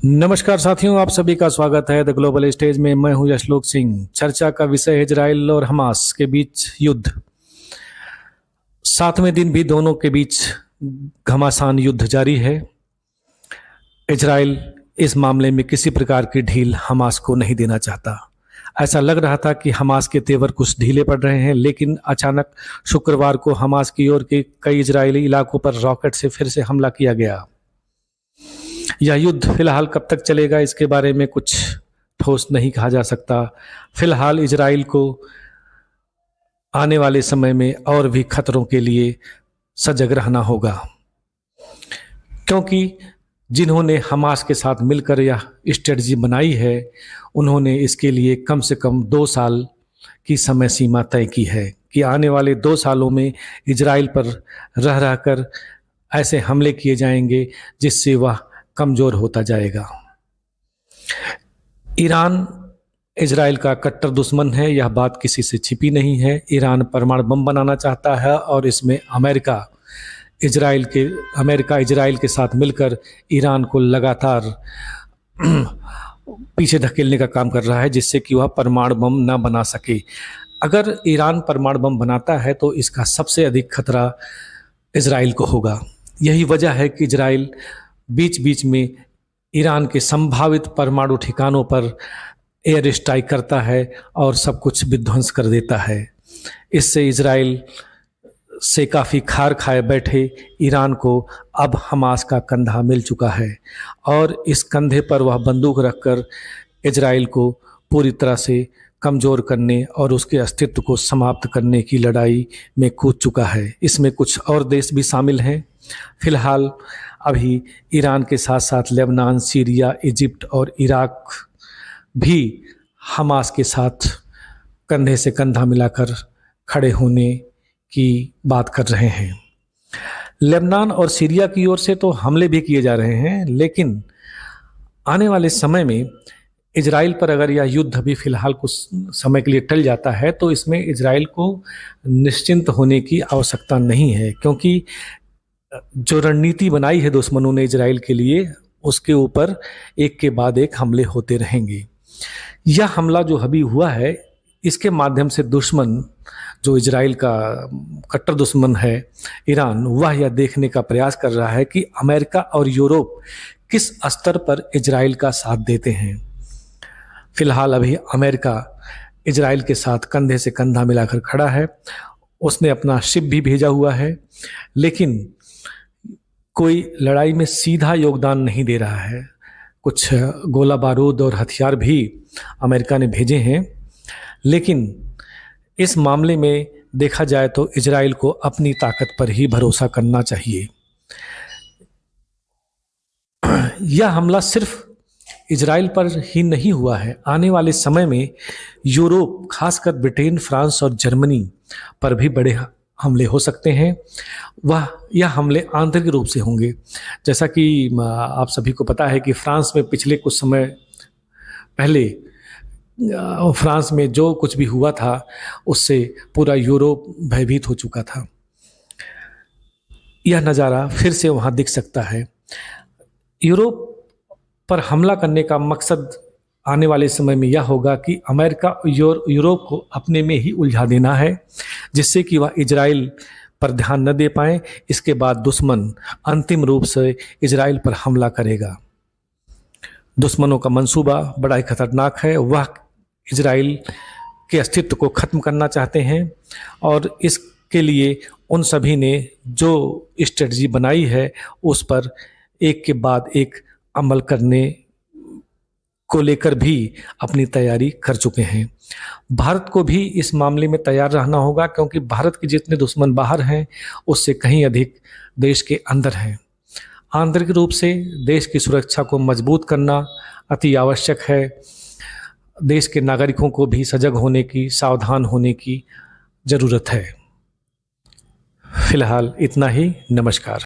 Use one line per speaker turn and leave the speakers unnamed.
नमस्कार साथियों, आप सभी का स्वागत है द ग्लोबल स्टेज में। मैं हूं यशलोक सिंह। चर्चा का विषय है इजराइल और हमास के बीच युद्ध। 7वें दिन भी दोनों के बीच घमासान युद्ध जारी है। इजराइल इस मामले में किसी प्रकार की ढील हमास को नहीं देना चाहता। ऐसा लग रहा था कि हमास के तेवर कुछ ढीले पड़ रहे हैं, लेकिन अचानक शुक्रवार को हमास की ओर के कई इजरायली इलाकों पर रॉकेट से फिर से हमला किया गया। यह युद्ध फिलहाल कब तक चलेगा, इसके बारे में कुछ ठोस नहीं कहा जा सकता। फिलहाल इजराइल को आने वाले समय में और भी खतरों के लिए सजग रहना होगा, क्योंकि जिन्होंने हमास के साथ मिलकर यह स्ट्रेटजी बनाई है, उन्होंने इसके लिए कम से कम 2 साल की समय सीमा तय की है कि आने वाले 2 सालों में इजराइल पर रह रहकर ऐसे हमले किए जाएंगे जिससे वह कमजोर होता जाएगा। ईरान इजराइल का कट्टर दुश्मन है, यह बात किसी से छिपी नहीं है। ईरान परमाणु बम बनाना चाहता है और इसमें अमेरिका इजराइल के साथ मिलकर ईरान को लगातार पीछे धकेलने का काम कर रहा है, जिससे कि वह परमाणु बम न बना सके। अगर ईरान परमाणु बम बनाता है तो इसका सबसे अधिक खतरा इजराइल को होगा। यही वजह है कि इजराइल बीच बीच में ईरान के संभावित परमाणु ठिकानों पर एयर स्ट्राइक करता है और सब कुछ विध्वंस कर देता है। इससे इजराइल से काफ़ी खार खाए बैठे ईरान को अब हमास का कंधा मिल चुका है और इस कंधे पर वह बंदूक रखकर इजराइल को पूरी तरह से कमज़ोर करने और उसके अस्तित्व को समाप्त करने की लड़ाई में कूद चुका है। इसमें कुछ और देश भी शामिल हैं। फिलहाल अभी ईरान के साथ साथ लेबनान, सीरिया, इजिप्ट और इराक भी हमास के साथ कंधे से कंधा मिलाकर खड़े होने की बात कर रहे हैं। लेबनान और सीरिया की ओर से तो हमले भी किए जा रहे हैं, लेकिन आने वाले समय में इजराइल पर अगर यह युद्ध भी फिलहाल कुछ समय के लिए टल जाता है तो इसमें इजराइल को निश्चिंत होने की आवश्यकता नहीं है, क्योंकि जो रणनीति बनाई है दुश्मनों ने इजराइल के लिए, उसके ऊपर एक के बाद एक हमले होते रहेंगे। यह हमला जो अभी हुआ है, इसके माध्यम से दुश्मन जो इजराइल का कट्टर दुश्मन है ईरान, वह यह देखने का प्रयास कर रहा है कि अमेरिका और यूरोप किस स्तर पर इजराइल का साथ देते हैं। फिलहाल अभी अमेरिका इजराइल के साथ कंधे से कंधा मिलाकर खड़ा है। उसने अपना शिप भी भेजा हुआ है, लेकिन कोई लड़ाई में सीधा योगदान नहीं दे रहा है। कुछ गोला बारूद और हथियार भी अमेरिका ने भेजे हैं, लेकिन इस मामले में देखा जाए तो इजराइल को अपनी ताकत पर ही भरोसा करना चाहिए। यह हमला सिर्फ इजराइल पर ही नहीं हुआ है। आने वाले समय में यूरोप, खासकर ब्रिटेन, फ्रांस और जर्मनी पर भी बड़े हमले हो सकते हैं। यह हमले आंतरिक रूप से होंगे। जैसा कि आप सभी को पता है कि फ्रांस में पिछले कुछ समय पहले फ्रांस में जो कुछ भी हुआ था, उससे पूरा यूरोप भयभीत हो चुका था। यह नज़ारा फिर से वहाँ दिख सकता है। यूरोप पर हमला करने का मकसद आने वाले समय में यह होगा कि अमेरिका और यूरोप को अपने में ही उलझा देना है, जिससे कि वह इजराइल पर ध्यान न दे पाए। इसके बाद दुश्मन अंतिम रूप से इजराइल पर हमला करेगा। दुश्मनों का मंसूबा बड़ा ही खतरनाक है। वह इजराइल के अस्तित्व को खत्म करना चाहते हैं और इसके लिए उन सभी ने जो स्ट्रेटजी बनाई है उस पर एक के बाद एक अमल करने को लेकर भी अपनी तैयारी कर चुके हैं। भारत को भी इस मामले में तैयार रहना होगा, क्योंकि भारत के जितने दुश्मन बाहर हैं उससे कहीं अधिक देश के अंदर हैं। आंतरिक रूप से देश की सुरक्षा को मजबूत करना अति आवश्यक है। देश के नागरिकों को भी सजग होने की, सावधान होने की ज़रूरत है। फिलहाल इतना ही। नमस्कार।